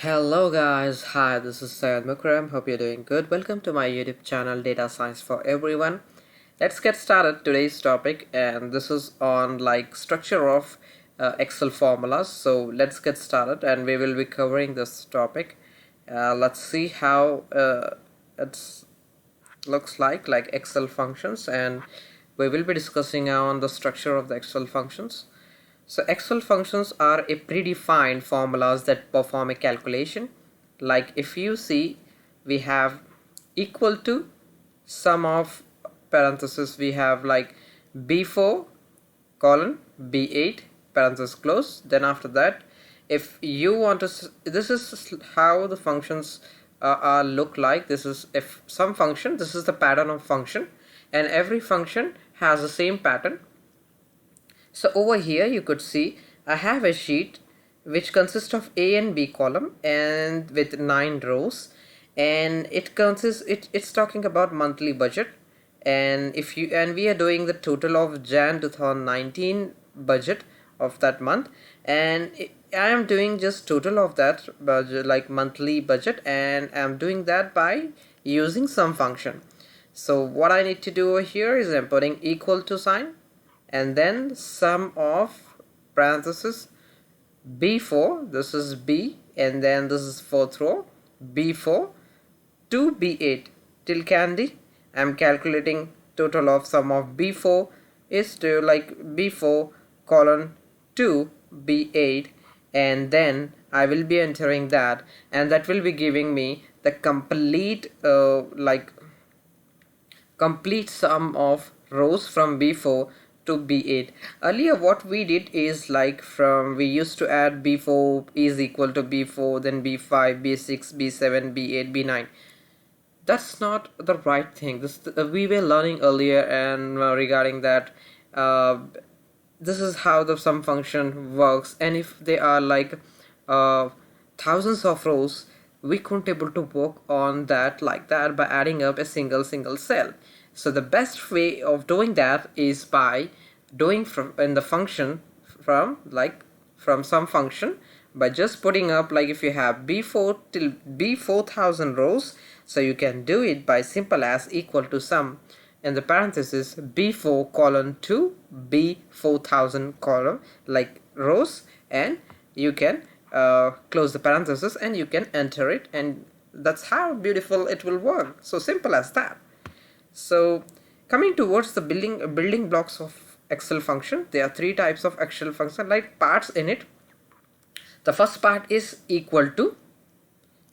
Hello guys, hi, this is Syed Mukram. Hope you're doing good. Welcome to my YouTube channel Data Science for Everyone. Let's get started today's topic, and this is on like structure of Excel formulas. So let's get started, and we will be covering this topic. Let's see how it looks like Excel functions, and we will be discussing on the structure of the Excel functions. So Excel functions are a predefined formulas that perform a calculation. Like if you see, we have equal to sum of parenthesis, we have like B4 colon B8 parenthesis close. Then after that, if you want to, this is how the functions look like. This is if some function, this is the pattern of function, and every function has the same pattern. So over here you could see I have a sheet which consists of A and B column and with 9 rows, and it's talking about monthly budget. And if you and we are doing the total of Jan 2019 budget of that month, and I am doing just total of that budget, like monthly budget, and I'm doing that by using some function. So what I need to do over here is I'm putting equal to sign and then sum of parenthesis B4, this is B, and then this is fourth row B4 to B8 till candy. I'm calculating total of sum of B4 is to like B4 colon 2 B8, and then I will be entering that, and that will be giving me the complete sum of rows from B4 to B8. Earlier what we did is like we used to add B4 is equal to B4, then B5, B6, B7, B8, B9. That's not the right thing. This we were learning earlier, and regarding that, this is how the sum function works. And if they are like thousands of rows, we couldn't able to work on that like that by adding up a single cell. So the best way of doing that is by doing from in the function from some function, by just putting up, like if you have B4 till B4000 rows, so you can do it by simple as equal to sum in the parenthesis B4 colon 2 B4000 column like rows, and you can close the parenthesis and you can enter it, and that's how beautiful it will work. So simple as that. So coming towards the building blocks of Excel function, there are three types of Excel function like parts in it. The first part is equal to.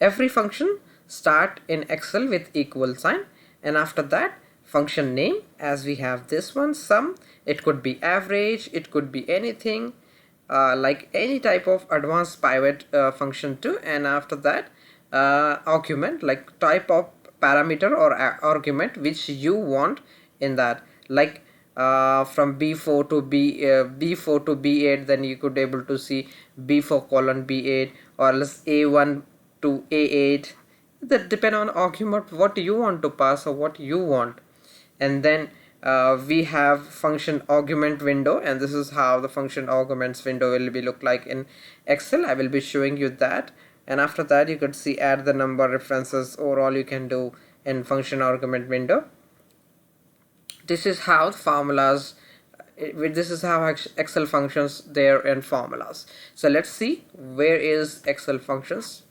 Every function start in Excel with equal sign, and after that function name, as we have this one sum. It could be average, it could be anything, like any type of advanced pivot function too. And after that argument, like type of parameter or argument which you want in that, like from B4 to B4 to B8, then you could able to see B4 colon B8, or else A1 to A8. That depend on argument what you want to pass or what you want. And then we have function argument window, and this is how the function arguments window will be look like in Excel. I will be showing you that. And after that you could see add the number references, overall you can do in function argument window. This is how formulas, this is how Excel functions there in formulas. So let's see where is Excel functions.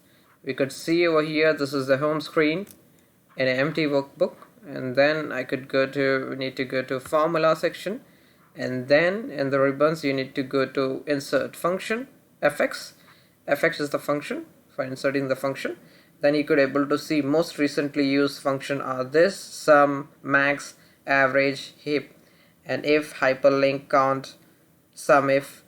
We could see over here, this is the home screen in an empty workbook, and then I could need to go to formula section, and then in the ribbons you need to go to insert function fx. Fx is the function for inserting the function. Then you could able to see most recently used function are this sum, max, average, heap, and if, hyperlink, count, sum if.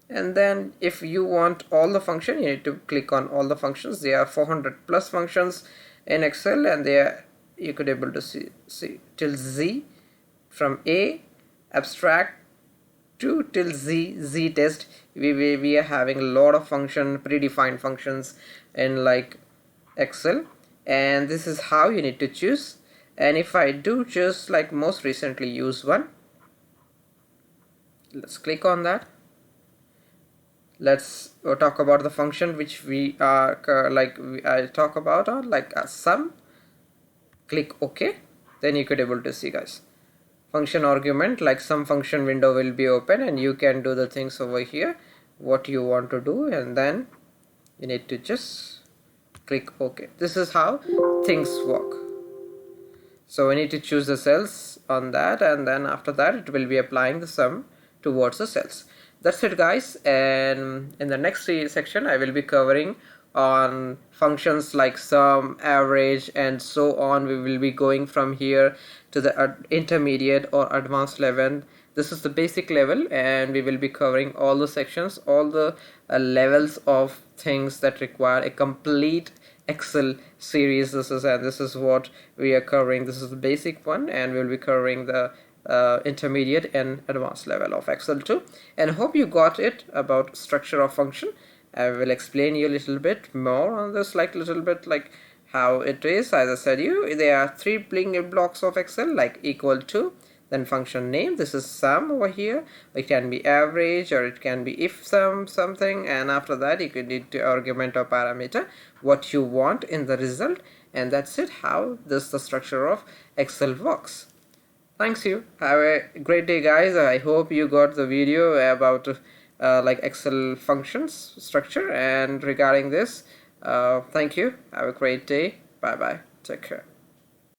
And then if you want all the function, you need to click on all the functions. There are 400 plus functions in Excel, and there you could able to see till Z, from A abstract to till Z test. We are having a lot of predefined functions in like Excel, and this is how you need to choose. And if I do just like most recently used one, let's click on that. let's talk about the function which we are I talk about like a sum. Click OK, then you could able to see, guys, function argument like some function window will be open, and you can do the things over here what you want to do, and then you need to just click OK. This is how things work. So we need to choose the cells on that, and then after that it will be applying the sum towards the cells. That's it, guys, and in the next section I will be covering on functions like sum, average, and so on. We will be going from here to the intermediate or advanced level. This is the basic level, and we will be covering all the sections, all the levels of things that require a complete Excel series. This is what we are covering. This is the basic one, and we'll be covering the intermediate and advanced level of Excel too. And hope you got it about structure of function. I will explain you a little bit more on this, like little bit like how it is. As I said you, there are three building blocks of Excel, like equal to, then function name, this is sum over here. It can be average, or it can be if sum something, and after that you could need to argument or parameter what you want in the result, and that's it, how this the structure of Excel works. Thanks you, have a great day, guys. I hope you got the video about like Excel functions structure, and regarding this, thank you, have a great day, bye bye, take care.